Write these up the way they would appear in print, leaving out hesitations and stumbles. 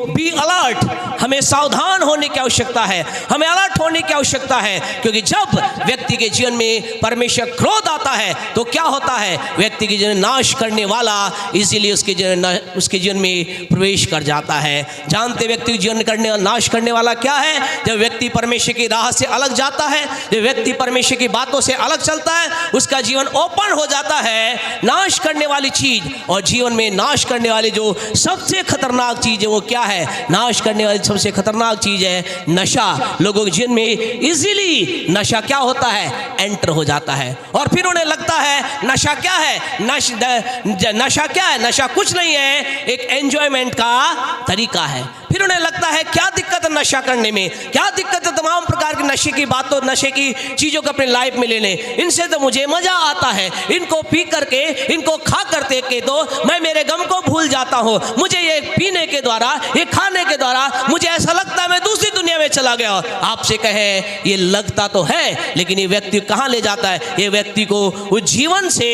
Be alert, हमें सावधान होने की आवश्यकता है, हमें अलर्ट होने की आवश्यकता है, क्योंकि जब व्यक्ति के जीवन में परमेश्वर क्रोध आता है तो क्या होता है, व्यक्ति के जीवन नाश करने वाला इसीलिए उसके जीवन में प्रवेश कर जाता है। जानते व्यक्ति जीवन करने नाश करने वाला क्या है? जब व्यक्ति परमेश्वर की राह से अलग जाता है, जब व्यक्ति परमेश्वर की बातों से अलग चलता है, उसका जीवन ओपन हो जाता है नाश करने वाली चीज। और जीवन में नाश करने वाली जो सबसे खतरनाक चीज है वो क्या है? नाश करने वाली सबसे खतरनाक चीज है नशा। लोगों के जीवन में इजीली नशा क्या होता है? एंटर हो जाता है। और फिर उन्हें लगता है नशा क्या है? नशा क्या है? नशा कुछ नहीं है, एक एंजॉयमेंट का तरीका है। फिर उन्हें लगता है क्या दिक्कत है नशा करने में, क्या दिक्कत है तमाम प्रकार की नशे की बातों, नशे की चीज़ों को अपने लाइफ में लेने, इनसे तो मुझे मज़ा आता है, इनको पी करके, इनको खा करते के तो मैं मेरे गम को भूल जाता हूँ। मुझे ये पीने के द्वारा, ये खाने के द्वारा मुझे ऐसा लगता है मैं दूसरी दुनिया में चला गया। आपसे कहें ये लगता तो है, लेकिन ये व्यक्ति कहाँ ले जाता है? ये व्यक्ति को उस जीवन से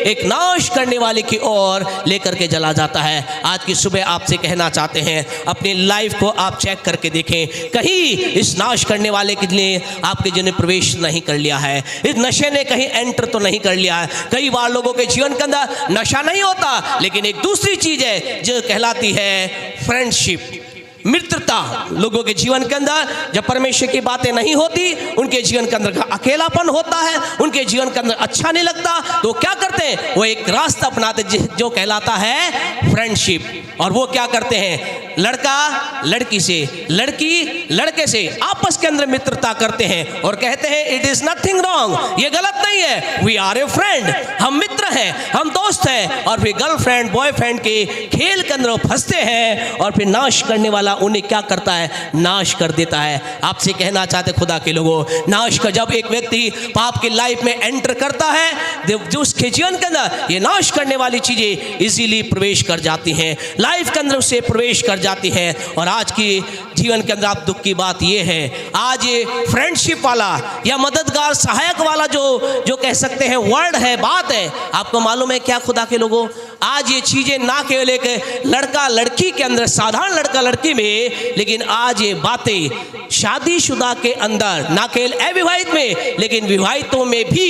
एक नाश करने वाले की ओर लेकर के चला जाता है। आज की सुबह आपसे कहना चाहते हैं, अपनी लाइफ को आप चेक करके देखें, कहीं इस नाश करने वाले के लिए आपके जीवन में प्रवेश नहीं कर लिया है, इस नशे ने कहीं एंटर तो नहीं कर लिया है। कई बार लोगों के जीवन के अंदर नशा नहीं होता, लेकिन एक दूसरी चीज है जो कहलाती है फ्रेंडशिप, मित्रता। लोगों के जीवन के अंदर जब परमेश्वर की बातें नहीं होती, उनके जीवन के अंदर अकेलापन होता है, उनके जीवन के अंदर अच्छा नहीं लगता, तो क्या करते हैं? वो एक रास्ता अपनाते जो कहलाता है फ्रेंडशिप। और वो क्या करते हैं? लड़का लड़की से, लड़की लड़के से आपस के अंदर मित्रता करते हैं और कहते हैं इट इज नथिंग रॉन्ग, ये गलत नहीं है, वी आर ए फ्रेंड, हम मित्र हैं, हम दोस्त हैं। और फिर गर्लफ्रेंड बॉयफ्रेंड के खेल के अंदर फंसते हैं और फिर नाश करने वाला उन्हें क्या करता है? नाश कर देता है। आपसे कहना चाहते खुदा के लोगों, नाश का जब एक व्यक्ति पाप की लाइफ में एंटर करता है, जो उसके जीवन के अंदर ये नाश करने वाली चीजें इजीली प्रवेश कर जाती हैं, लाइफ के अंदर उससे प्रवेश कर जाती है। और आज की जीवन के अंदर आप दुख की बात ये है, आज ये फ्रेंडशिप वाला या मददगार सहायक वाला जो कह सकते हैं वर्ड है, बात है, आपको मालूम है क्या खुदा के लोगों? आज ये चीजें ना केवल एक लड़का लड़की के अंदर, साधारण लड़का लड़की में, लेकिन आज ये बातें शादीशुदा के अंदर, ना केवल अविवाहित में लेकिन विवाहितों में भी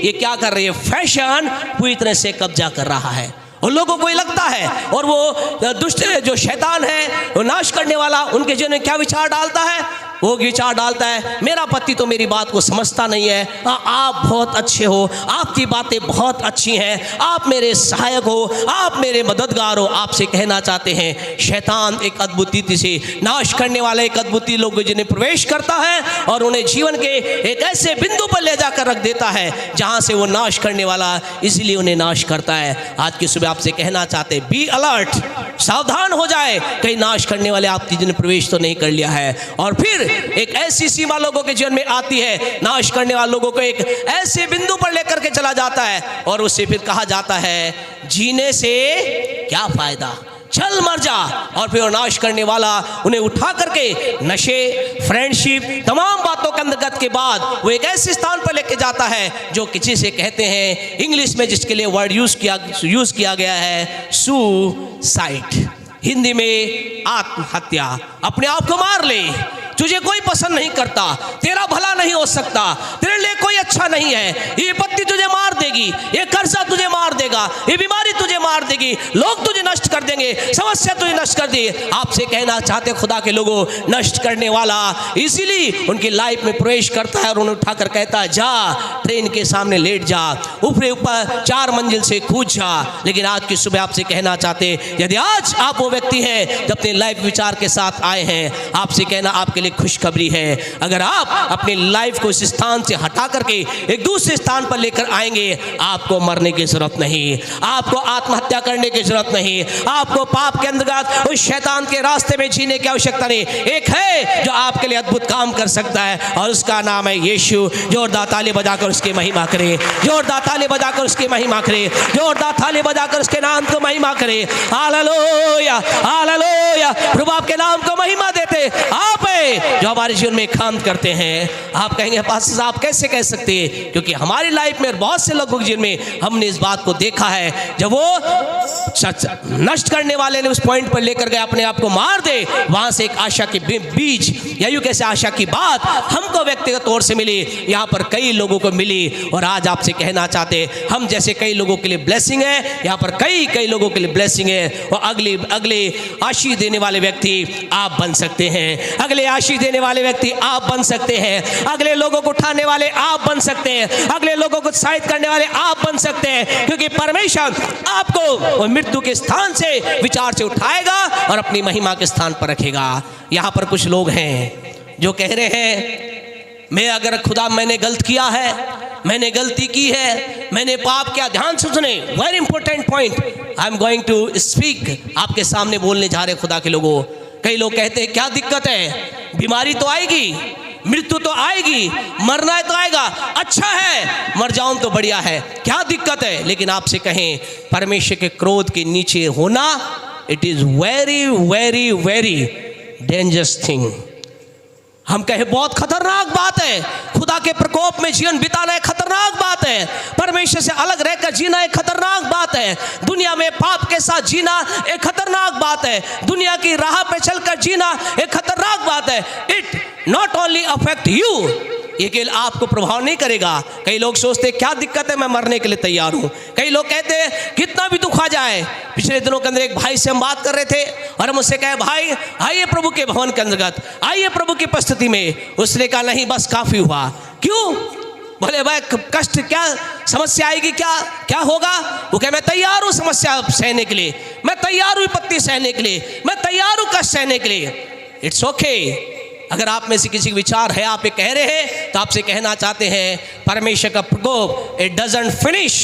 ये क्या कर रही है? फैशन पूरी तरह से कब्जा कर रहा है। उन लोगों को ये लगता है, और वो दुष्ट जो शैतान है, वो नाश करने वाला, उनके जीवन में क्या विचार डालता है? वो विचार डालता है मेरा पति तो मेरी बात को समझता नहीं है, आप बहुत अच्छे हो, आपकी बातें बहुत अच्छी हैं, आप मेरे सहायक हो, आप मेरे मददगार हो। आपसे कहना चाहते हैं शैतान एक अद्भुत रीति से नाश करने वाला एक अद्भुत लोग जिन्हें प्रवेश करता है और उन्हें जीवन के एक ऐसे बिंदु पर ले जाकर रख देता है जहां से वो नाश करने वाला इसलिए उन्हें नाश करता है। आज की सुबह आपसे कहना चाहते हैं बी अलर्ट, सावधान हो जाए, कहीं नाश करने वाले आपकी जिन्हें प्रवेश तो नहीं कर लिया है। और फिर एक ऐसी सीमा लोगों के जीवन में आती है, नाश करने वाले लोगों को एक ऐसे बिंदु पर लेकर के चला जाता है और उससे फिर कहा जाता है जीने से क्या फायदा, चल मर जा। और फिर नाश करने वाला उन्हें उठा करके नशे, फ्रेंडशिप, तमाम बातों के अंतर्गत के बाद वो एक ऐसे स्थान पर लेके जाता है जो किसी से कहते हैं इंग्लिश में जिसके लिए वर्ड यूज किया गया है सुसाइड, हिंदी में आत्महत्या। अपने आप को मार ले, तुझे कोई पसंद नहीं करता, तेरा भला नहीं हो सकता, तेरे लिए कोई अच्छा नहीं है, ये विपत्ति तुझे मार देगी, ये कर्जा तुझे मार देगा, ये बीमारी तुझे मार देगी, लोग तुझे नष्ट कर देंगे, समस्या तुझे नष्ट कर दी। आपसे कहना चाहते खुदा के लोगों, नष्ट करने वाला इसीलिए उनकी लाइफ में प्रवेश करता है और उन्हें उठाकर कहता है जा ट्रेन के सामने लेट जा, ऊपर 4 मंजिल से कूद जा। लेकिन आज की सुबह आपसे कहना चाहते यदि आज आप वो व्यक्ति हैं जो अपने लाइफ विचार के साथ आए हैं, आपसे कहना आपके लिए खुशखबरी है। अगर आप अपनी लाइफ को इस स्थान से हटा करके एक दूसरे स्थान पर लेकर आएंगे, आपको मरने की जरूरत नहीं, आपको आत्महत्या करने की जरूरत नहीं, आपको पाप के अंतर्गत उस शैतान के रास्ते में जीने की आवश्यकता नहीं। एक है जो आपके लिए अद्भुत काम कर सकता है और उसका नाम है यीशु। जोरदार ताली बजाकर उसकी महिमा करें, जोरदार ताली बजाकर उसकी महिमा करें, जोरदार ताली बजाकर उसके नाम को महिमा करें। Hallelujah, hallelujah. प्रभु आपके नाम को महिमा देते आप है जो हमारे जीवन में काम करते हैं। आप कहेंगे पास्टर साहब कैसे कह सकते हैं? क्योंकि हमारी लाइफ में बहुत से लोगों के जीवन में हमने इस बात को देखा है, जब वो नष्ट करने वाले ने उस पॉइंट पर लेकर गए अपने आप को मार दे, वहां से एक आशा के बीज या यूं कैसे आशा की बात हमको व्यक्तिगत तौर से मिली, यहाँ पर कई लोगों को मिली। और आज आपसे कहना चाहते हम जैसे कई लोगों के लिए ब्लेसिंग है, यहाँ पर कई लोगों के लिए ब्लेसिंग है। और अगले आशीष देने वाले व्यक्ति आप बन सकते हैं, अगले आशीष देने वाले व्यक्ति आप बन सकते हैं, अगले लोगों को उठाने वाले आप बन सकते हैं, अगले लोगों को उत्साहित करने वाले आप बन सकते हैं, क्योंकि परमेश्वर आपको मृत्यु के स्थान से विचार से उठाएगा और अपनी महिमा के स्थान पर रखेगा। यहाँ पर कुछ लोग हैं जो कह रहे हैं मैं अगर खुदा मैंने गलत किया है, मैंने गलती की है, मैंने पाप किया। ध्यान से सुने, very important point I am going to speak, आपके सामने बोलने जा रहे खुदा के लोगों। कई लोग कहते हैं क्या दिक्कत है, बीमारी तो आएगी, मृत्यु तो आएगी, मरना तो आएगा, अच्छा है मर जाऊं तो बढ़िया है, क्या दिक्कत है। लेकिन आपसे कहें परमेश्वर के क्रोध के नीचे होना, it is very very very dangerous thing. हम कहें बहुत खतरनाक बात है, खुदा के प्रकोप में जीवन बिताना एक खतरनाक बात है, परमेश्वर से अलग रहकर जीना एक खतरनाक बात है, दुनिया में पाप के साथ जीना एक खतरनाक बात है, दुनिया की राह पे चलकर जीना एक खतरनाक बात है। It not only affect you, ये केवल आपको प्रभाव नहीं करेगा। कई लोग सोचते क्या दिक्कत है, मैं मरने के लिए तैयार हूँ। कई लोग कहते हैं कितना भी दुख आ जाए। पिछले दिनों के अंदर एक भाई से हम बात कर रहे थे और हम उससे कहे भाई आइए प्रभु के भवन के अंतर्गत, आइए प्रभु की उपस्थिति में। उसने कहा नहीं बस काफ़ी हुआ। क्यों? बोले भाई कष्ट क्या, समस्या आएगी क्या, क्या होगा? वो कहे मैं तैयार हूँ समस्या सहने के लिए, मैं तैयार हूँ विपत्ति सहने के लिए, मैं तैयार हूँ कष्ट सहने के लिए। It's okay. अगर आप में से किसी का विचार है, आप ये कह रहे हैं, तो आपसे कहना चाहते हैं परमेश्वर का प्रकोप it doesn't finish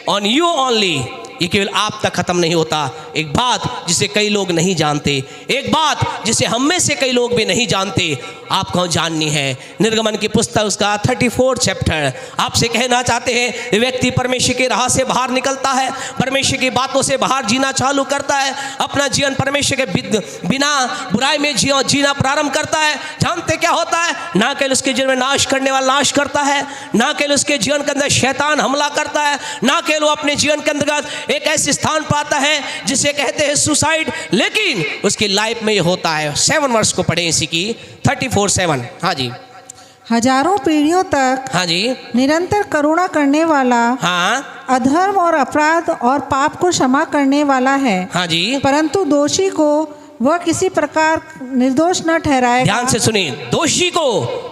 on you only, ये केवल आप तक खत्म नहीं होता। एक बात जिसे कई लोग नहीं जानते, एक बात जिसे हम में से कई लोग भी नहीं जानते, आपको जाननी है। निर्गमन की पुस्तक उसका 34 चैप्टर आपसे कहना चाहते हैं व्यक्ति परमेश्वर की राह से बाहर निकलता है, परमेश्वर की बातों से बाहर जीना चालू करता है, अपना जीवन परमेश्वर के बिना बुराई में जीना प्रारंभ करता है। जानते क्या होता है? ना केवल उसके जीवन में नाश करने वाला नाश करता है, ना केवल उसके जीवन के अंदर शैतान हमला करता है, ना केवल वो अपने जीवन के अंतर्गत एक ऐसे स्थान पाता है जिसे कहते हैं सुसाइड, लेकिन उसकी लाइफ में ये होता है। 7 वर्ष को पढ़े इसी की 34:7। हाँ जी। हजारों पीढ़ियों तक हाँ जी निरंतर करुणा करने वाला, हाँ अधर्म और अपराध और पाप को क्षमा करने वाला है। हाँ जी। परंतु दोषी को वह किसी प्रकार निर्दोष न ठहराएगा। ध्यान से सुनिए, दोषी को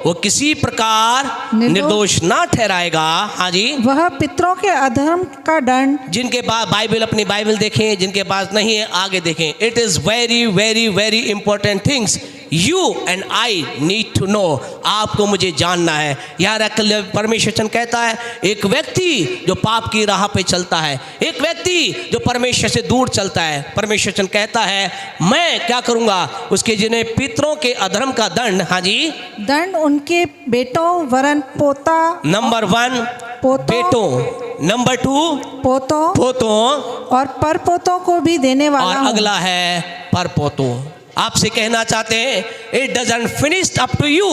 वो किसी प्रकार निर्दोष ना ठहराएगा। हाँ जी। वह पितरों के अधर्म का दंड, जिनके पास बाइबल, अपनी बाइबल देखें, जिनके पास नहीं है आगे देखें। It is very very very important things you and I need to know, आपको मुझे जानना है। यार परमेश्वर कहता है एक व्यक्ति जो पाप की राह पे चलता है, एक व्यक्ति जो परमेश्वर से दूर चलता है, परमेश्वर कहता है मैं क्या करूंगा, उसके जिन्हें पितरों के अधर्म का दंड, हाँ जी, दंड उनके बेटों वरन पोता, नंबर 1 बेटों, नंबर 2 पोतों और परपोतों को भी देने वाला, और अगला है परपोतों। आपसे कहना चाहते हैं it doesn't finish up to you,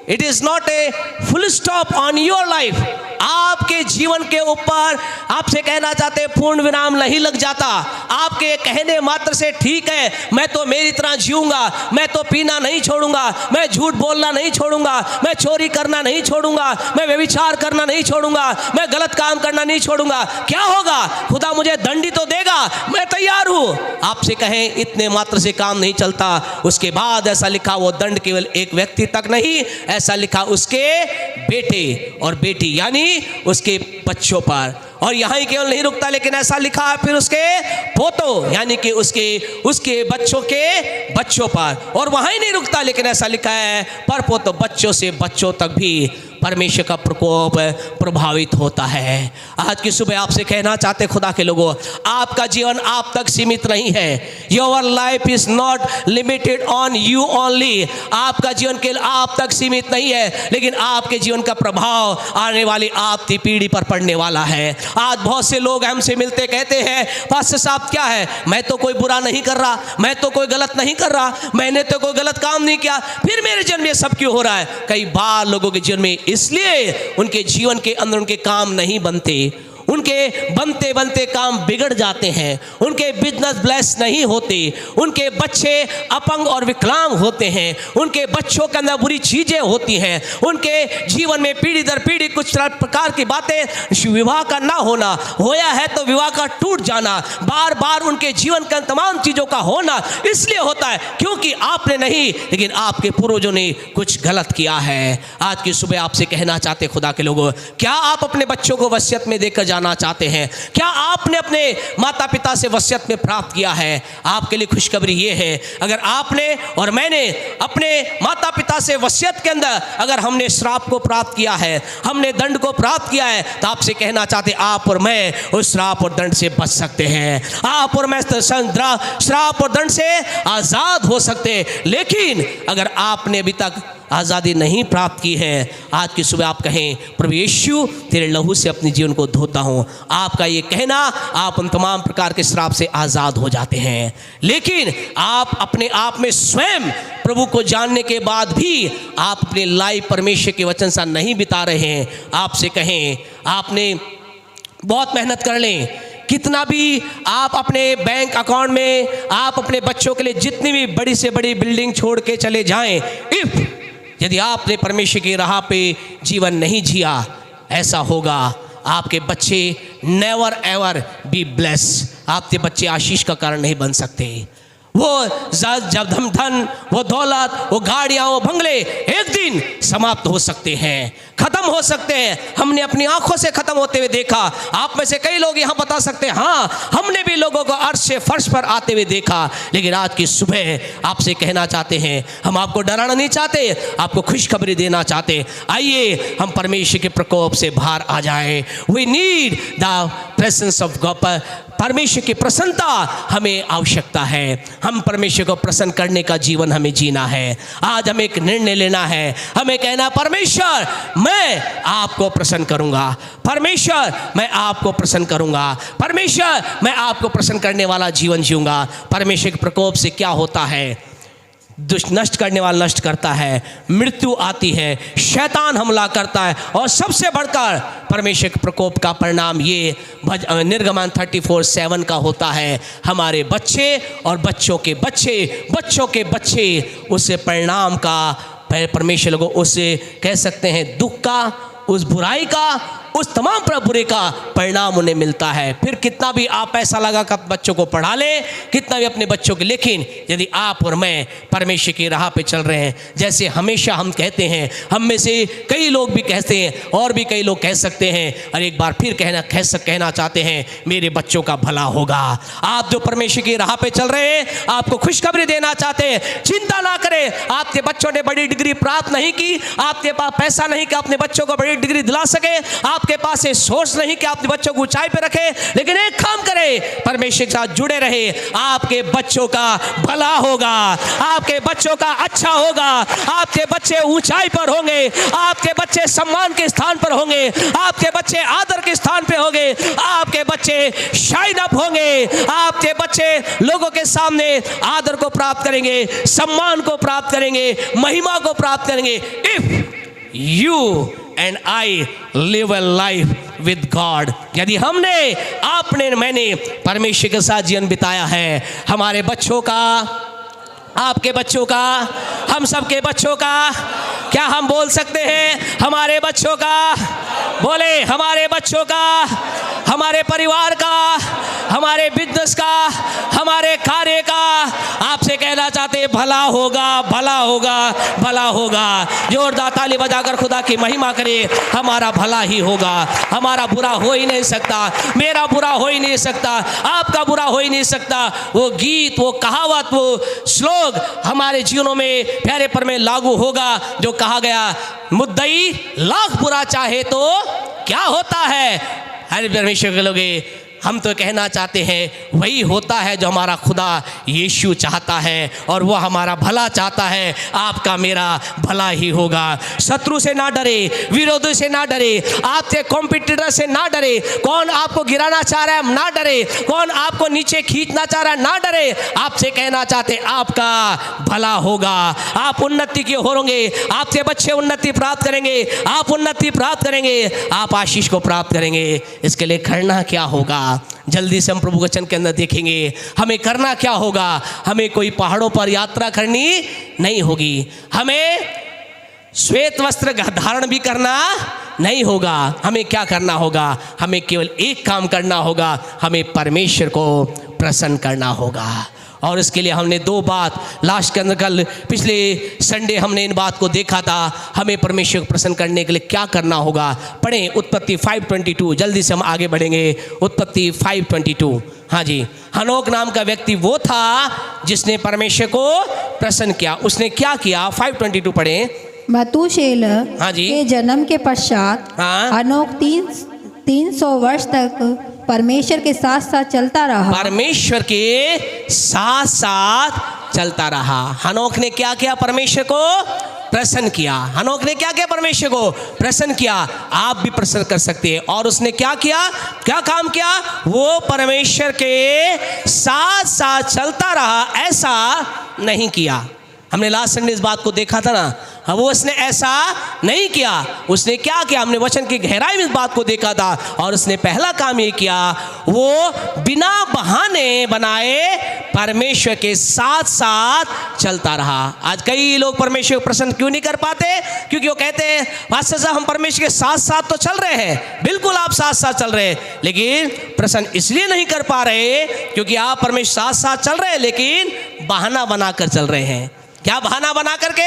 it is not a full stop on your life. आपके जीवन के ऊपर आपसे कहना चाहते हैं पूर्ण विराम नहीं लग जाता। आपके कहने मात्र से ठीक है मैं तो मेरी तरह जीऊंगा, मैं तो पीना नहीं छोड़ूंगा, मैं झूठ बोलना नहीं छोड़ूंगा, मैं चोरी करना नहीं छोड़ूंगा, मैं व्यभिचार करना नहीं छोड़ूंगा, मैं गलत काम करना नहीं छोड़ूंगा। क्या होगा? खुदा मुझे दंडी तो देगा, मैं तैयार हूं। आपसे कहें इतने मात्र से काम नहीं चलता। उसके बाद ऐसा लिखा वो दंड केवल एक व्यक्ति तक नहीं, ऐसा लिखा उसके बेटे और बेटी यानी उसके बच्चों पर। और यहाँ ही केवल नहीं रुकता, लेकिन ऐसा लिखा है फिर उसके पोतों यानी कि उसके बच्चों के बच्चों पर। और वहाँ ही नहीं रुकता, लेकिन ऐसा लिखा है पर पोतों, बच्चों से बच्चों तक भी परमेश्वर का प्रकोप प्रभावित होता है। आज की सुबह आपसे कहना चाहते खुदा के लोगों, आपका जीवन आप तक सीमित नहीं है। Your life is not limited on you only. आपका जीवन केवल आप तक सीमित नहीं है, लेकिन आपके जीवन का प्रभाव आने वाली आपकी पीढ़ी पर पड़ने वाला है। आज बहुत से लोग हमसे मिलते कहते हैं पास्टर साहब क्या है, मैं तो कोई बुरा नहीं कर रहा, मैं तो कोई गलत नहीं कर रहा, मैंने तो कोई गलत काम नहीं किया, फिर मेरे जीवन में सब क्यों हो रहा है? कई बार लोगों के जीवन में इसलिए उनके जीवन के अंदर उनके काम नहीं बनते, उनके बनते बनते काम बिगड़ जाते हैं, उनके बिजनेस ब्लेस नहीं होते, उनके बच्चे अपंग और विकलांग होते हैं, उनके बच्चों के अंदर बुरी चीज़ें होती हैं, उनके जीवन में पीढ़ी दर पीढ़ी कुछ प्रकार की बातें, विवाह का ना होना, होया है तो विवाह का टूट जाना, बार बार उनके जीवन का तमाम चीज़ों का होना इसलिए होता है क्योंकि आपने नहीं लेकिन आपके पूर्वजों ने कुछ गलत किया है। आज की सुबह आपसे कहना चाहते खुदा के लोगों, क्या आप अपने बच्चों को वसीयत में देकर जाना चाहते हैं? क्या आपने अपने माता पिता से वसीयत में प्राप्त किया है? आपके लिए खुशखबरी ये है, अगर आपने और मैंने अपने माता पिता से वसीयत के अंदर अगर हमने श्राप को प्राप्त किया है, हमने दंड को प्राप्त किया है, तो आपसे कहना चाहते आप और मैं उस श्राप और दंड से बच सकते हैं। आप और मैं श्राप और दंड से आज़ाद हो सकते हैं। लेकिन अगर आपने अभी तक आज़ादी नहीं प्राप्त की है, आज की सुबह आप कहें प्रभु यीशु तेरे लहू से अपने जीवन को धोता हूँ, आपका ये कहना आप उन तमाम प्रकार के श्राप से आज़ाद हो जाते हैं। लेकिन आप अपने आप में स्वयं प्रभु को जानने के बाद भी आप अपनी लाइफ परमेश्वर के वचन सा नहीं बिता रहे हैं। आपसे कहें आपने बहुत मेहनत कर लें, कितना भी आप अपने बैंक अकाउंट में आप अपने बच्चों के लिए जितनी भी बड़ी से बड़ी बिल्डिंग छोड़ के चले जाएं, यदि आपने परमेश्वर की राह पे जीवन नहीं जिया, ऐसा होगा आपके बच्चे नेवर एवर बी ब्लेस, आपके बच्चे आशीष का कारण नहीं बन सकते। वो जब धन, वो दौलत, वो गाड़ियाँ, वो बंगले एक दिन समाप्त हो सकते हैं, खत्म हो सकते हैं। हमने अपनी आंखों से खत्म होते हुए देखा। आप में से कई लोग यहाँ बता सकते हैं हाँ हमने भी लोगों को अर्श से फर्श पर आते हुए देखा। लेकिन आज की सुबह आपसे कहना चाहते हैं, हम आपको डराना नहीं चाहते, आपको खुशखबरी देना चाहते। आइए हम परमेश्वर के प्रकोप से बाहर आ जाएं। We need the presence of God, परमेश्वर की प्रसन्नता हमें आवश्यकता है। हम परमेश्वर को प्रसन्न करने का जीवन हमें जीना है। आज हमें एक निर्णय लेना है, हमें कहना परमेश्वर मैं आपको प्रसन्न करूंगा, परमेश्वर मैं आपको प्रसन्न करूंगा, परमेश्वर मैं आपको प्रसन्न करने वाला जीवन जीऊंगा। परमेश्वर के प्रकोप से क्या होता है? दुष्ट नष्ट करने वाला नष्ट करता है, मृत्यु आती है, शैतान हमला करता है, और सबसे बढ़कर परमेश्वर के प्रकोप का परिणाम ये निर्गमन 34:7 का होता है, हमारे बच्चे और बच्चों के बच्चे, बच्चों के बच्चे उस परिणाम का परमेश्वर लोगों उसे कह सकते हैं दुख का, उस बुराई का, उस तमाम बुरे का परिणाम उन्हें मिलता है। फिर कितना भी आप पैसा लगा कर बच्चों को पढ़ा लें, कितना भी अपने बच्चों के, लेकिन यदि आप और मैं परमेश्वर की राह पे चल रहे हैं, जैसे हमेशा हम कहते हैं, हम में से कई लोग भी कहते हैं और भी कई लोग कह सकते हैं, और एक बार फिर कहना चाहते हैं मेरे बच्चों का भला होगा। आप जो परमेश्वर की राह पे चल रहे हैं, आपको खुशखबरी देना चाहते हैं, चिंता ना करें। आपके बच्चों ने बड़ी डिग्री प्राप्त नहीं की, आपके पास पैसा नहीं कि अपने बच्चों को बड़ी डिग्री दिला सके, आपके पास ये सोर्स नहीं कि अपने बच्चों को ऊंचाई पे रखे, लेकिन एक काम करें, परमेश्वर के साथ जुड़े रहे, आपके बच्चों का भला होगा, आपके बच्चों का अच्छा होगा, आपके बच्चे ऊंचाई पर होंगे, आपके बच्चे सम्मान के स्थान पर होंगे, आपके बच्चे आदर के स्थान पे होंगे, आपके बच्चे शाइन अप होंगे, आपके बच्चे लोगों के सामने आदर को प्राप्त करेंगे, सम्मान को प्राप्त करेंगे, महिमा को प्राप्त करेंगे। If you and I live a life with God, यदि हमने, आपने, मैंने परमेश्वर के साथ जीवन बिताया है, हमारे बच्चों का, आपके बच्चों का, हम सबके बच्चों का, क्या हम बोल सकते हैं हमारे बच्चों का? बोले हमारे बच्चों का, हमारे परिवार का, हमारे बिजनेस का, हमारे कार्य का। आपसे कहना चाहते भला होगा, भला होगा, भला होगा। जोरदार ताली बजाकर खुदा की महिमा करे। हमारा भला ही होगा, हमारा बुरा हो ही नहीं सकता, मेरा बुरा हो ही नहीं सकता, आपका बुरा हो ही नहीं सकता। वो गीत, वो कहावत, वो श्लोक हमारे जीवनों में प्यारे पर में लागू होगा, जो कहा गया, मुद्दई लाख बुरा चाहे तो क्या होता है। हरे परमेश्वर के लोगे, हम तो कहना चाहते हैं वही होता है जो हमारा खुदा यीशु चाहता है, और वो हमारा भला चाहता है। आपका मेरा भला ही होगा। शत्रु से ना डरे, विरोधी से ना डरे, आपके कॉम्पिटिटर से ना डरे। कौन आपको गिराना चाह रहा है ना डरे, कौन आपको नीचे खींचना चाह रहा है ना डरे। आपसे कहना चाहते आपका भला होगा, आप उन्नति के होंगे, आपके बच्चे उन्नति प्राप्त करेंगे, आप उन्नति प्राप्त करेंगे, आप आशीष को प्राप्त करेंगे। इसके लिए करना क्या होगा, जल्दी से हम प्रभु वचन के अंदर देखेंगे। हमें करना क्या होगा, हमें कोई पहाड़ों पर यात्रा करनी नहीं होगी, हमें श्वेत वस्त्र धारण भी करना नहीं होगा। हमें क्या करना होगा, हमें केवल एक काम करना होगा, हमें परमेश्वर को प्रसन्न करना होगा। और इसके लिए हमने दो बात लास्ट के अंदर कल पिछले संडे हमने इन बात को देखा था। हमें परमेश्वर को प्रसन्न करने के लिए क्या करना होगा, पढ़ें उत्पत्ति 5:22। जल्दी से हम आगे बढ़ेंगे। उत्पत्ति 5:22। हाँ जी, हनोक नाम का व्यक्ति वो था जिसने परमेश्वर को प्रसन्न किया। उसने क्या किया, 5:22 पढ़ें। मतूशेल हाँ जी। के जन्म के पश्चात हाँ। हनोक 300 वर्ष तक परमेश्वर के साथ साथ चलता रहा। परमेश्वर के साथ साथ चलता रहा। हनोक ने क्या किया, परमेश्वर को प्रसन्न किया। हनोक ने क्या किया, परमेश्वर को प्रसन्न किया। आप भी प्रसन्न कर सकते हैं। और उसने क्या किया, क्या काम किया, वो परमेश्वर के साथ साथ चलता रहा, ऐसा नहीं किया। हमने लास्ट संडे इस बात को देखा था ना। वो उसने ऐसा नहीं किया। उसने क्या किया, हमने वचन की गहराई में इस बात को देखा था। और उसने पहला काम ये किया, वो बिना बहाने बनाए परमेश्वर के साथ साथ चलता रहा। आज कई लोग परमेश्वर को प्रसन्न क्यों नहीं कर पाते, क्योंकि वो कहते हैं पास्टर साहब हम परमेश्वर के साथ साथ तो चल रहे हैं। बिल्कुल आप साथ साथ चल रहे हैं, लेकिन प्रसन्न इसलिए नहीं कर पा रहे क्योंकि आप परमेश्वर साथ साथ चल रहे हैं, लेकिन बहाना बनाकर चल रहे हैं। क्या बहाना बना करके,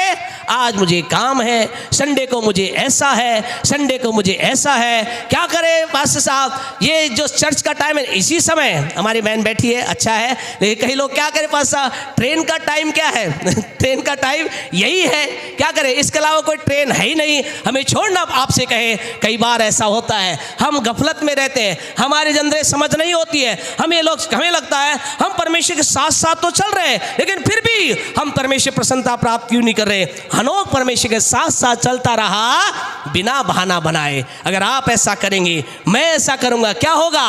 आज मुझे काम है, संडे को मुझे ऐसा है, संडे को मुझे ऐसा है। क्या करें पास्टर साहब, ये जो चर्च का टाइम है इसी समय हमारी बहन बैठी है, अच्छा है, लेकिन कई लोग क्या करें पास्टर साहब, ट्रेन का टाइम क्या है ट्रेन का टाइम यही है, क्या करें, इसके अलावा कोई ट्रेन है ही नहीं, हमें छोड़ना। आपसे कहे कई बार ऐसा होता है, हम गफलत में रहते हैं, हमारी जनरे समझ नहीं होती है। हमें लगता है हम परमेश्वर के साथ साथ तो चल रहे हैं, लेकिन फिर भी हम परमेश्वर प्रसन्नता प्राप्त क्यों नहीं कर रहे। हनोक परमेश्वर के साथ साथ चलता रहा बिना बहाना बनाए। अगर आप ऐसा करेंगे, मैं ऐसा करूंगा, क्या होगा,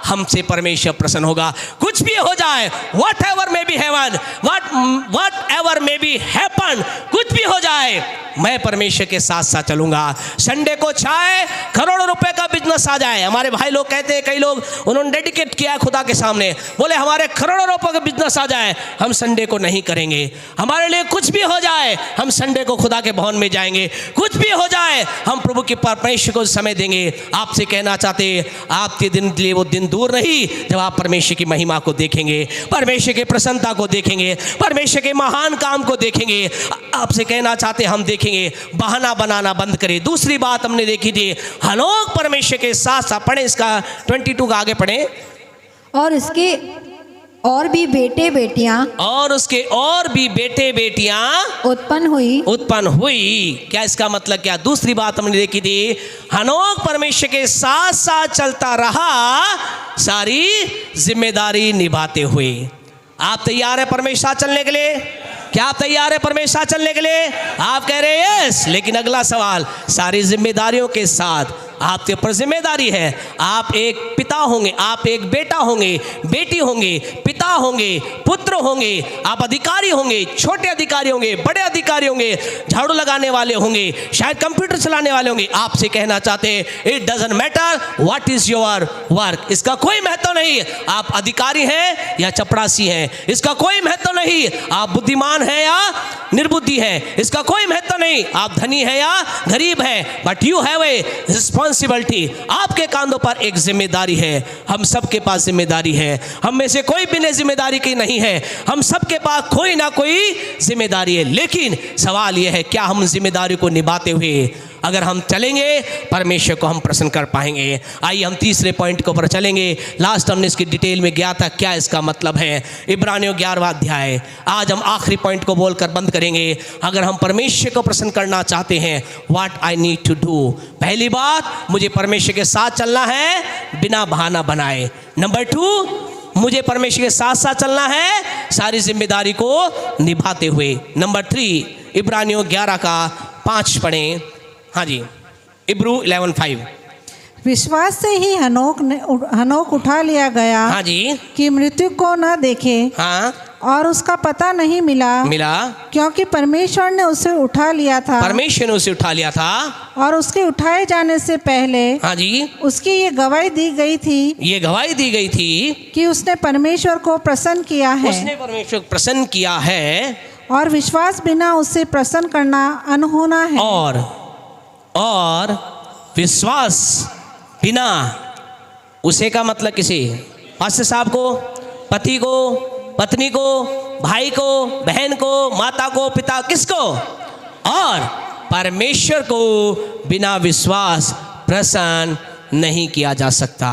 हमसे परमेश्वर प्रसन्न होगा। कुछ भी हो जाए, whatever may be heaven, whatever may be happen, कुछ भी हो जाए, मैं परमेश्वर के साथ साथ चलूंगा। संडे को चाहे करोड़ों रुपए का बिजनेस आ जाए, हमारे भाई लोग कहते हैं, कई लोग उन्होंने डेडिकेट किया है खुदा के सामने, बोले हमारे करोड़ों रुपए का बिजनेस आ जाए, हम संडे को नहीं करेंगे। हमारे लिए कुछ भी हो जाए, हम संडे को खुदा के भवन में जाएंगे। कुछ भी हो जाए, हम प्रभु के परमेश्वर को समय देंगे। आपसे कहना चाहते, आपके दिन लिए वो दिन दूर नहीं जब आप परमेश्वर की महिमा को देखेंगे, परमेश्वर की प्रसन्नता को देखेंगे, परमेश्वर के महान काम को देखेंगे। आपसे कहना चाहते हम देखेंगे, बहाना बनाना बंद करें। दूसरी बात हमने देखी थी, हनोक परमेश्वर के साथ साथ, पढ़े इसका 22 का आगे पढ़े। और इसके और भी बेटे बेटियां, और उसके और भी बेटे बेटियां उत्पन्न हुई। क्या इसका मतलब क्या, दूसरी बात हमने देखी थी, हनोक परमेश्वर के साथ साथ चलता रहा, सारी जिम्मेदारी निभाते हुए। आप तैयार है परमेश्वर साथ चलने के लिए? क्या आप तैयार है परमेश्वर साथ चलने के लिए? आप कह रहे हैं यस, लेकिन अगला सवाल, सारी जिम्मेदारियों के साथ आपके ऊपर जिम्मेदारी है। आप एक पिता होंगे, आप एक बेटा होंगे, बेटी होंगे, पिता होंगे, पुत्र होंगे, आप अधिकारी होंगे, छोटे अधिकारी होंगे, बड़े अधिकारी होंगे, झाड़ू लगाने वाले होंगे, शायद कंप्यूटर चलाने वाले होंगे। आपसे कहना चाहते हैं it doesn't matter what is your work, इसका कोई महत्व नहीं आप अधिकारी हैं या चपरासी हैं, इसका कोई महत्व नहीं आप बुद्धिमान हैं या निर्बुद्धि हैं, इसका कोई महत्व नहीं आप धनी हैं या गरीब हैं, but you have a responsibility. आपके कांधों पर एक जिम्मेदारी है। हम सबके पास जिम्मेदारी है, हम में से कोई बिना जिम्मेदारी की नहीं है, हम सबके पास कोई ना कोई जिम्मेदारी है। लेकिन सवाल यह है, क्या हम जिम्मेदारी को निभाते हुए अगर हम चलेंगे परमेश्वर को हम प्रसन्न कर पाएंगे। आइए हम तीसरे पॉइंट के ऊपर चलेंगे। लास्ट हमने इसकी डिटेल में गया था, क्या इसका मतलब है। इब्रानियों 11वां अध्याय, आज हम आखिरी पॉइंट को बोलकर बंद करेंगे। अगर हम परमेश्वर को प्रसन्न करना चाहते हैं, what I need to do. पहली बात, मुझे परमेश्वर के साथ चलना है बिना बहाना बनाए। नंबर 2, मुझे परमेश्वर के साथ साथ चलना है सारी जिम्मेदारी को निभाते हुए। नंबर 3, इब्रानियों 11 का 5 पढ़ें। हाँ जी, इब्रू 11:5। विश्वास से ही हनोक उठा लिया गया, हाँ जी, कि मृत्यु को न देखे, हाँ, और उसका पता नहीं मिला, क्योंकि परमेश्वर ने उसे उठा लिया था। परमेश्वर ने उसे उठा लिया था, और उसके उठाए जाने से पहले, हाँ जी, उसकी ये गवाही दी गई थी, ये गवाही दी गई थी कि उसने परमेश्वर को प्रसन्न किया है। उसने परमेश्वर को प्रसन्न किया है, और विश्वास बिना उसे प्रसन्न करना अनहोना है। और विश्वास बिना उसे का मतलब किसी पास्टर साहब को, पति को, पत्नी को, भाई को, बहन को, माता को, पिता, किसको, और परमेश्वर को बिना विश्वास प्रसन्न नहीं किया जा सकता।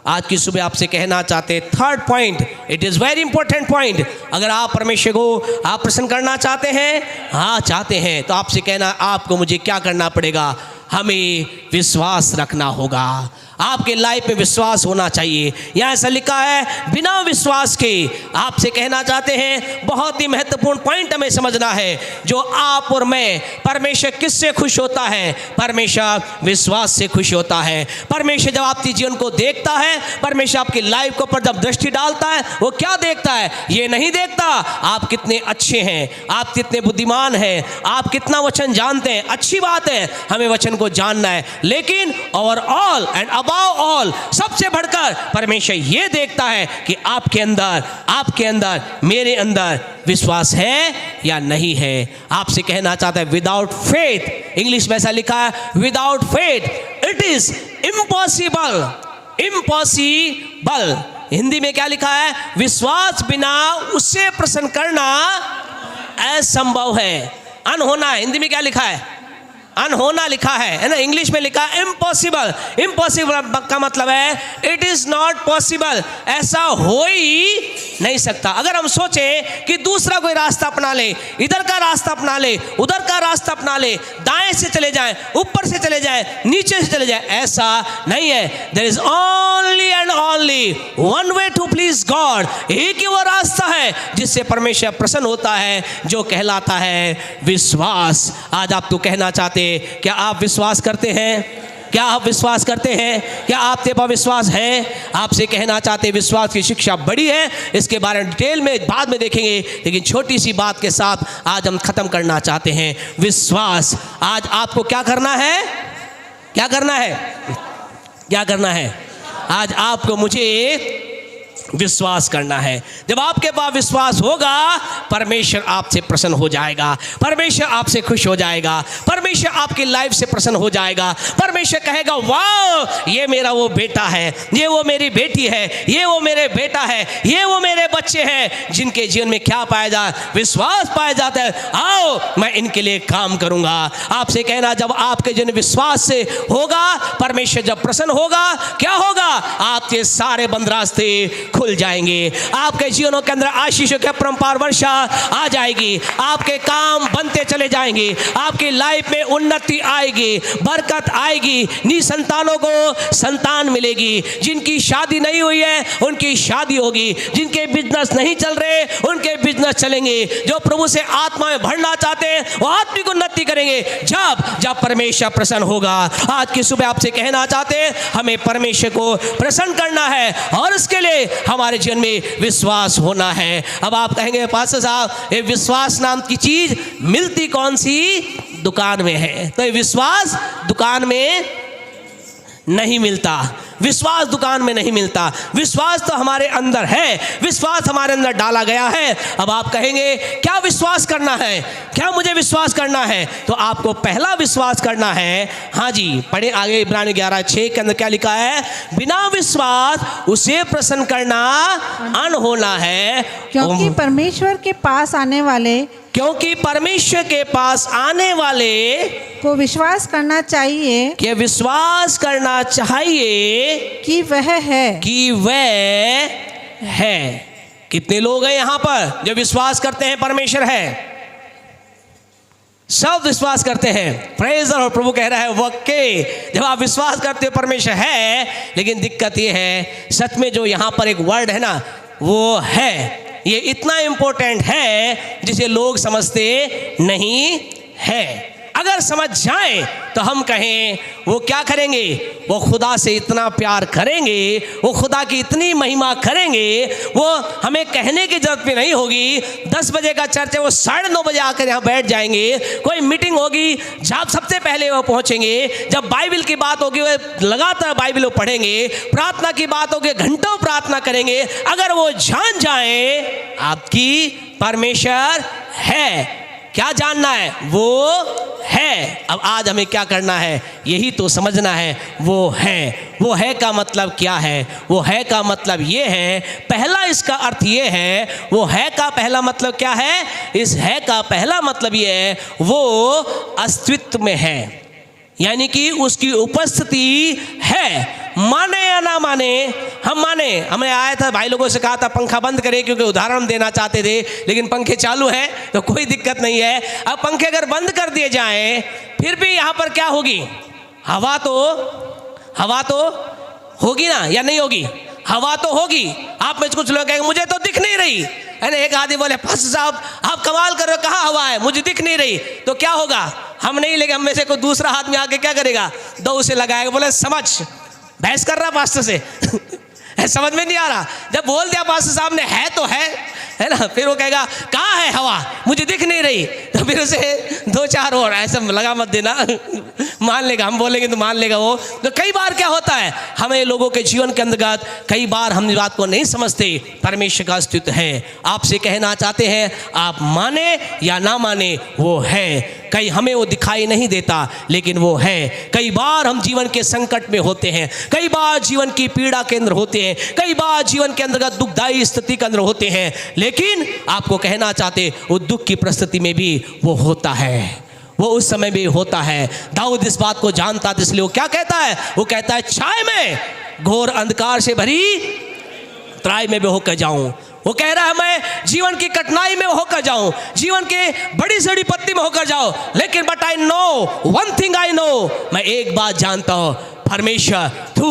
आज की सुबह आपसे कहना चाहते, third point, it is very important point. अगर आप परमेश्वर को आप प्रसन्न करना चाहते हैं, हाँ चाहते हैं, तो आपसे कहना, आपको मुझे क्या करना पड़ेगा, हमें विश्वास रखना होगा। आपके लाइफ में विश्वास होना चाहिए। यहाँ ऐसा लिखा है, बिना विश्वास के। आपसे कहना चाहते हैं, बहुत ही महत्वपूर्ण पॉइंट हमें समझना है, जो आप और मैं, परमेश्वर किससे खुश होता है, परमेश्वर विश्वास से खुश होता है। परमेश्वर जब आपके जीवन को देखता है, परमेश्वर आपकी लाइफ के ऊपर जब दृष्टि डालता है, वो क्या देखता है, ये नहीं देखता आप कितने अच्छे हैं, आप कितने बुद्धिमान हैं, आप कितना वचन जानते हैं। अच्छी बात है, हमें वचन को जानना है, लेकिन ओवरऑल एंड अबव ऑल, सबसे बढ़कर परमेश्वर ये देखता है कि आपके अंदर, मेरे अंदर विश्वास है या नहीं है। आपसे कहना चाहता है, विदाउट फेथ, इंग्लिश में ऐसा लिखा है, without faith it is impossible. Impossible Hindi में क्या लिखा है, विश्वास बिना उससे प्रसन्न करना असंभव है। अनहोना है, हिंदी में क्या लिखा है, अनहोना लिखा है ना। इंग्लिश में लिखा है इम्पॉसिबल। इम्पॉसिबल का मतलब है इट इज नॉट पॉसिबल, ऐसा हो ही नहीं सकता। अगर हम सोचें कि दूसरा कोई रास्ता अपना ले, इधर का रास्ता अपना ले, उधर का रास्ता अपना ले, दाएं से चले जाएं, ऊपर से चले जाएं, नीचे से चले जाएं, ऐसा नहीं है। There is only and only one way to please God. एक ही वो रास्ता है जिससे परमेश्वर प्रसन्न होता है, जो कहलाता है विश्वास। आज आप तो कहना चाहते, क्या आप विश्वास करते हैं? क्या आप विश्वास करते हैं? क्या आपके पास विश्वास है? आपसे कहना चाहते, विश्वास की शिक्षा बड़ी है, इसके बारे में डिटेल में बाद में देखेंगे, लेकिन छोटी सी बात के साथ आज हम खत्म करना चाहते हैं। विश्वास, आज आपको क्या करना है? क्या करना है? क्या करना है? आज आपको मुझे विश्वास करना है। जब आपके पास विश्वास होगा, परमेश्वर आपसे प्रसन्न हो जाएगा, परमेश्वर आपसे खुश हो जाएगा, परमेश्वर आपकी लाइफ से प्रसन्न हो जाएगा। परमेश्वर कहेगा, वाह, ये मेरा वो बेटा है, ये वो मेरी बेटी है, ये वो मेरे बेटा है, ये वो मेरे बच्चे हैं, जिनके जीवन में क्या पाया जाए, विश्वास पाया जाता है। आओ, मैं इनके लिए काम करूंगा। आपसे कहना, जब आपके जीवन विश्वास से होगा, परमेश्वर जब प्रसन्न होगा, क्या होगा? आपके सारे बंद रास्ते खुल जाएंगे, आपके जीवनों के अंदर आशीषों की अपरंपार वर्षा आ जाएगी, आपके काम बनते चले जाएंगे, आपकी लाइफ में उन्नति आएगी, बरकत आएगी, निसंतानों को संतान मिलेगी, जिनकी शादी नहीं हुई है उनकी शादी होगी, जिनके बिजनेस नहीं चल रहे उनके बिजनेस चलेंगे, जो प्रभु से आत्मा में भरना चाहते हैं वो आत्मिक उन्नति करेंगे, जब परमेश्वर प्रसन्न होगा। आज की सुबह आपसे कहना चाहते हैं, हमें परमेश्वर को प्रसन्न करना है और इसके लिए हमारे जीवन में विश्वास होना है। अब आप कहेंगे, पास्टर साहब, ये विश्वास नाम की चीज मिलती कौन सी दुकान में है? तो ये विश्वास दुकान में नहीं मिलता, विश्वास दुकान में नहीं मिलता, विश्वास तो हमारे अंदर है, विश्वास हमारे अंदर डाला गया है। अब आप कहेंगे, क्या विश्वास करना है? क्या मुझे विश्वास करना है? तो आपको पहला विश्वास करना है, हाँ जी, पढ़े आगे, इब्रानियों 11:6 के अंदर क्या लिखा है? बिना विश्वास उसे प्रसन्न करना अनहोना है, क्योंकि परमेश्वर के पास आने वाले क्योंकि परमेश्वर के पास आने वाले को विश्वास करना चाहिए के विश्वास करना चाहिए कि वह है। कि वह है। कितने लोग हैं यहाँ पर जो विश्वास करते हैं परमेश्वर है? सब विश्वास करते हैं। प्रेज और प्रभु कह रहा है वक्के, जब आप विश्वास करते हो परमेश्वर है, लेकिन दिक्कत ये है सच में जो यहाँ पर एक वर्ड है ना वो है, ये इतना इंपॉर्टेंट है जिसे लोग समझते नहीं है। अगर समझ जाए तो हम कहें वो क्या करेंगे, वो खुदा से इतना प्यार करेंगे, वो खुदा की इतनी महिमा करेंगे, वो हमें कहने की जरूरत भी नहीं होगी। 10 बजे का चर्च है, वो 9:30 बजे आकर यहाँ बैठ जाएंगे। कोई मीटिंग होगी जब सबसे पहले वो पहुँचेंगे। जब बाइबल की बात होगी वो लगातार बाइबल पढ़ेंगे। प्रार्थना की बात होगी घंटों प्रार्थना करेंगे। अगर वो जान जाए आपकी परमेश्वर है, क्या जानना है? वो है। अब आज हमें क्या करना है? यही तो समझना है वो है। वो है का मतलब क्या है? वो है का मतलब ये है, पहला इसका अर्थ ये है, वो है का पहला मतलब क्या है? इस है का पहला मतलब ये है वो अस्तित्व में है, यानी कि उसकी उपस्थिति है। माने या ना माने, हम माने। हमने आया था भाई लोगों से कहा था पंखा बंद करें क्योंकि उदाहरण देना चाहते थे, लेकिन पंखे चालू हैं तो कोई दिक्कत नहीं है। अब पंखे अगर बंद कर दिए जाएं फिर भी यहाँ पर क्या होगी? हवा तो होगी ना, या नहीं होगी? हवा तो होगी। आप में कुछ लोग कहेंगे मुझे तो दिख नहीं रही है ना। एक आदमी बोले पास्टर साहब आप कमाल कर रहे हो, कहाँ हवा है, मुझे दिख नहीं रही। तो क्या होगा? हम नहीं लेंगे, हम में से कोई दूसरा आदमी आके क्या करेगा? दो से लगाएगा। बोले समझ, बहस कर रहा पास्टर से समझ में नहीं आ रहा। जब बोल दिया पास्टर साहब ने है तो है ना, फिर वो कहेगा कहाँ है हवा, मुझे दिख नहीं रही। तो फिर उसे 2-4 और ऐसा लगा मत देना मान लेगा, हम बोलेंगे तो मान लेगा वो। तो कई बार क्या होता है हमें लोगों के जीवन के अंतर्गत, कई बार हम इस बात को नहीं समझते परमेश्वर का अस्तित्व है। आपसे कहना चाहते हैं आप माने या ना माने वो है। कई हमें वो दिखाई नहीं देता लेकिन वो है। कई बार हम जीवन के संकट में होते हैं, कई बार जीवन की पीड़ा के अंदर होते हैं, कई बार जीवन के अंतर्गत दुखदायी स्थिति के अंदर होते हैं, लेकिन आपको कहना चाहते वो दुख की परिस्थिति में भी वो होता है, वो उस समय भी होता है। दाऊद इस बात को जानता था, इसलिए वो क्या कहता है? वो कहता है छाए में घोर अंधकार से भरी तराई में भी होकर जाऊं। वो कह रहा है मैं जीवन की कठिनाई में होकर जाऊं, जीवन के बड़ी से बड़ी पत्ती में होकर जाऊं, लेकिन but I know one thing, I know, मैं एक बात जानता हूं परमेश्वर तू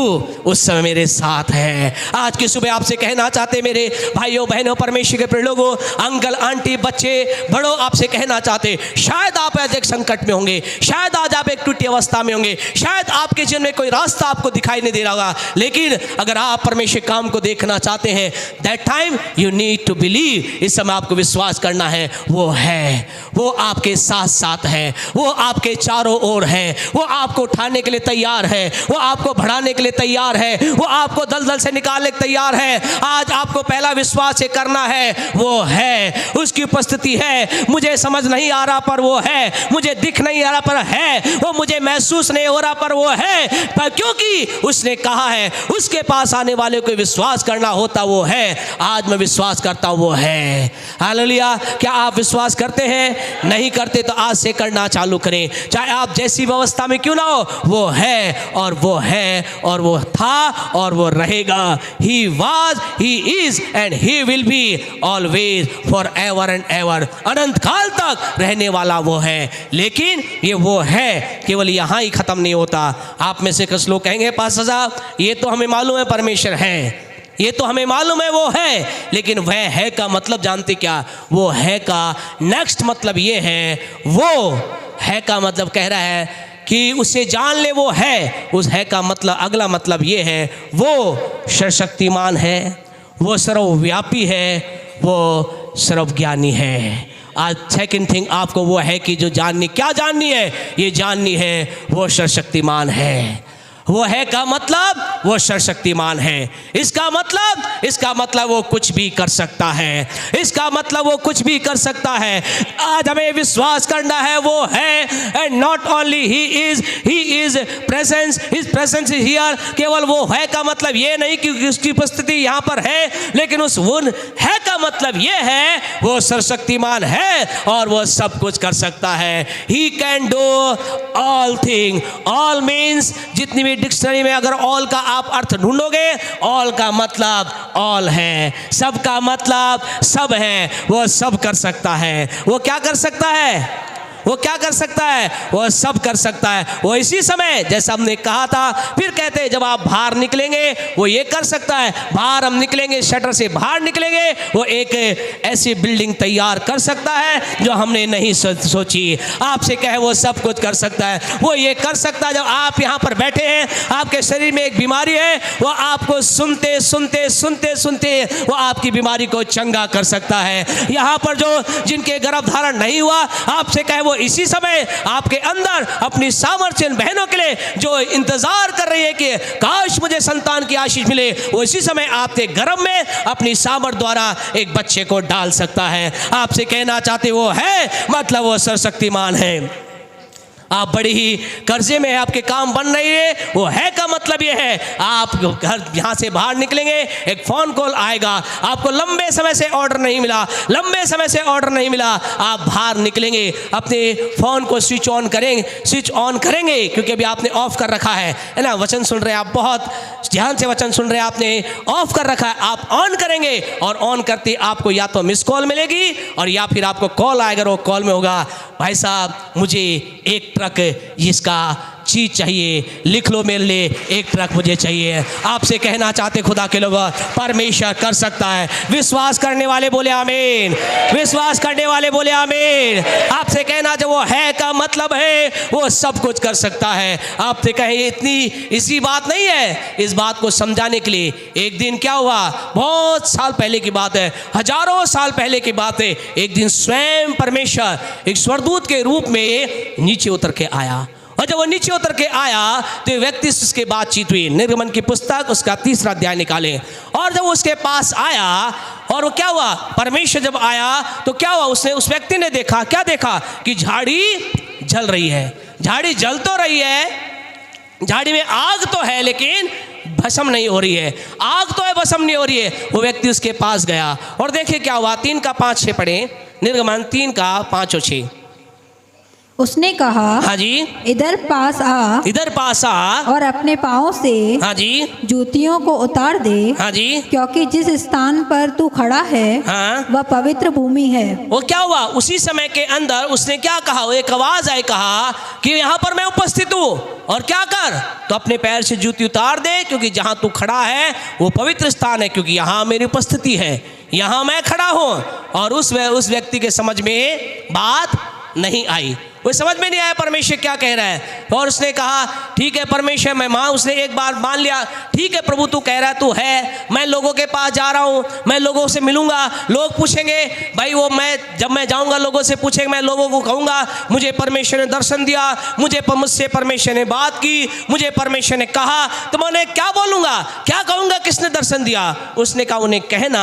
उस समय मेरे साथ है। आज की सुबह आपसे कहना चाहते मेरे भाइयों बहनों, परमेश्वर के प्रिय लोगों, अंकल आंटी बच्चे बड़ों, आपसे कहना चाहते शायद आप आज एक संकट में होंगे, शायद आज आप एक टूटी अवस्था में होंगे, शायद आपके जीवन में कोई रास्ता आपको दिखाई नहीं दे रहा होगा, लेकिन अगर आप परमेश्वर के काम को देखना चाहते हैं that time you need to believe. इस समय आपको विश्वास करना है वो है, वो आपके साथ साथ है, वो आपके चारों ओर है, वो आपको उठाने के लिए तैयार है, वो आपको बढ़ाने के लिए तैयार है, वो आपको दलदल से निकालने के तैयार है। आज आपको पहला विश्वास ये करना है वो है, उसकी उपस्थिति है। मुझे समझ नहीं आ रहा पर वो है, मुझे दिख नहीं आ रहा पर है, वो मुझे महसूस नहीं हो रहा पर वो है, पर क्योंकि उसने कहा है उसके पास आने वाले को विश्वास करना होता वो है। आज मैं विश्वास करता हूँ वो है। हालेलुया। क्या आप विश्वास करते हैं? नहीं करते तो आज से करना चालू करें, चाहे आप जैसी व्यवस्था में क्यों ना हो, वो है और वो है और वो था और वो रहेगा। He was, he is and he will be always forever and ever। अनंत काल तक रहने वाला वो है। लेकिन ये वो है केवल यहाँ ही खत्म नहीं होता। आप में से कुछ लोग कहेंगे पास्टर साहब ये तो हमें मालूम है परमेश्वर है, ये तो हमें मालूम है वो है, लेकिन वह है का मतलब जानते क्या? वो है का नेक्स्ट मतलब ये है, वो है का मतलब कह रहा है कि उसे जान ले वो है। उस है का मतलब अगला मतलब ये है वो सर्वशक्तिमान है, वो सर्वव्यापी है, वो सर्वज्ञानी है। आज सेकंड थिंग आपको वो है कि जो जाननी, क्या जाननी है? ये जाननी है वो सर्वशक्तिमान है। वो है का मतलब वो सर्वशक्तिमान है। इसका मतलब वो कुछ भी कर सकता है। इसका मतलब वो कुछ भी कर सकता है। आज हमें विश्वास करना है वो है। And not only he is presence, his presence is here. केवल वो है का मतलब ये नहीं कि उसकी उपस्थिति यहाँ पर है, लेकिन उस वो है का का मतलब यह है वो सर्वशक्तिमान है और वो सब कुछ कर सकता है। He can do all thing. All means जितनी भी डिक्शनरी में अगर ऑल का आप अर्थ ढूंढोगे, ऑल का मतलब ऑल है, सब का मतलब सब है, वो सब कर सकता है। वो क्या कर सकता है? वो क्या कर सकता है? वो सब कर सकता है। वो इसी समय जैसा हमने कहा था, फिर कहते हैं जब आप बाहर निकलेंगे वो ये कर सकता है। बाहर हम निकलेंगे, शटर से बाहर निकलेंगे, वो एक ऐसी बिल्डिंग तैयार कर सकता है जो हमने नहीं सोची। आपसे कहे वो सब कुछ कर सकता है। वो ये कर सकता है, जब आप यहाँ पर बैठे हैं, आपके शरीर में एक बीमारी है, वो आपको सुनते सुनते सुनते सुनते वो आपकी बीमारी को चंगा कर सकता है। यहाँ पर जो जिनके गर्भधारण नहीं हुआ, आपसे कहे इसी समय आपके अंदर अपनी सामर्थ्य बहनों के लिए जो इंतजार कर रही है कि काश मुझे संतान की आशीष मिले, वो इसी समय आपके गर्भ में अपनी सामर्थ्य द्वारा एक बच्चे को डाल सकता है। आपसे कहना चाहते वो है मतलब वो सर्वशक्तिमान है। आप बड़ी ही कर्जे में है, आपके काम बन रही है, वो है का मतलब ये है आप घर यहाँ से बाहर निकलेंगे, एक फ़ोन कॉल आएगा, आपको लंबे समय से ऑर्डर नहीं मिला, लंबे समय से ऑर्डर नहीं मिला, आप बाहर निकलेंगे, अपने फ़ोन को स्विच ऑन करेंगे क्योंकि अभी आपने ऑफ कर रखा है ना। वचन सुन रहे हैं आप, बहुत ध्यान से वचन सुन रहे हैं, आपने ऑफ कर रखा है, आप ऑन करेंगे और ऑन करते आपको या तो मिस कॉल मिलेगी और या फिर आपको कॉल आएगा। वो कॉल में होगा, भाई साहब मुझे एक ट्रक जिसका चीज चाहिए, लिख लो मेरे लिए, एक ट्रक मुझे चाहिए। आपसे कहना चाहते खुदा के लोग परमेश्वर कर सकता है। विश्वास करने वाले बोले आमीन, विश्वास करने वाले बोले आमीन। आपसे कहना जो वो है का मतलब है वो सब कुछ कर सकता है। आपसे कहे इतनी इसी बात नहीं है, इस बात को समझाने के लिए एक दिन क्या हुआ, बहुत साल पहले की बात है, हजारों साल पहले की बात है। एक दिन स्वयं परमेश्वर एक स्वर्गदूत के रूप में नीचे उतर के आया और जब वो नीचे उतर के आया तो व्यक्ति से उसके बातचीत हुई। निर्गमन की पुस्तक उसका 3 अध्याय निकाले और जब उसके पास आया और वो क्या हुआ, परमेश्वर जब आया तो क्या हुआ, उसने उस व्यक्ति ने देखा, क्या देखा कि झाड़ी जल रही है। झाड़ी जल तो रही है, झाड़ी में आग तो है लेकिन भस्म नहीं हो रही है, आग तो है भस्म नहीं हो रही है। वो व्यक्ति उसके पास गया और देखिए क्या हुआ, 3 का 5-6 पढ़े, निर्गमन 3 का 5 और 6। उसने कहा, हाँ जी, इधर पास आ और अपने पाँव से हाँ जी जूतियों को उतार दे, हाँ जी, क्योंकि जिस स्थान पर तू खड़ा है हाँ, वह पवित्र भूमि है। वो क्या हुआ, उसी समय के अंदर उसने क्या कहा, वो एक आवाज आई, कहा कि यहाँ पर मैं उपस्थित हूँ और क्या कर, तो अपने पैर से जूती उतार दे, क्योंकि जहाँ तू खड़ा है वो पवित्र स्थान है, क्योंकि यहाँ मेरी उपस्थिति है, यहाँ मैं खड़ा हूँ। और उस व्यक्ति के समझ में बात नहीं आई, वो समझ में नहीं आया परमेश्वर क्या कह रहा है। और उसने कहा ठीक है परमेश्वर, मैं उसने एक बार मान लिया, ठीक है प्रभु तू कह रहा है, तू है, मैं लोगों के पास जा रहा हूँ, मैं लोगों से मिलूंगा, लोग पूछेंगे भाई वो जब मैं जाऊँगा लोगों से पूछेंगे, मैं लोगों को कहूँगा मुझे परमेश्वर ने दर्शन दिया, मुझसे परमेश्वर ने बात की, मुझे परमेश्वर ने कहा, तो मैं उन्हें क्या बोलूँगा, क्या कहूँगा, किसने दर्शन दिया। उसने कहा उन्हें कहना,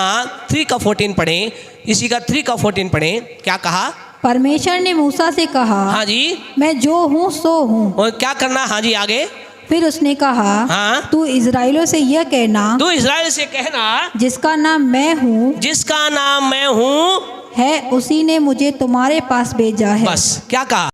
3 का 14 पढ़े, इसी का 3 का 14 पढ़े, क्या कहा, परमेश्वर ने मूसा से कहा, हाँ जी, मैं जो हूँ सो हूँ। और क्या करना, हाँ जी आगे। फिर उसने कहा, हाँ, तू इजराइलों से यह कहना, तू इजराइल से कहना, जिसका नाम मैं हूँ, जिसका नाम मैं हूँ है, उसी ने मुझे तुम्हारे पास भेजा है। बस क्या कहा।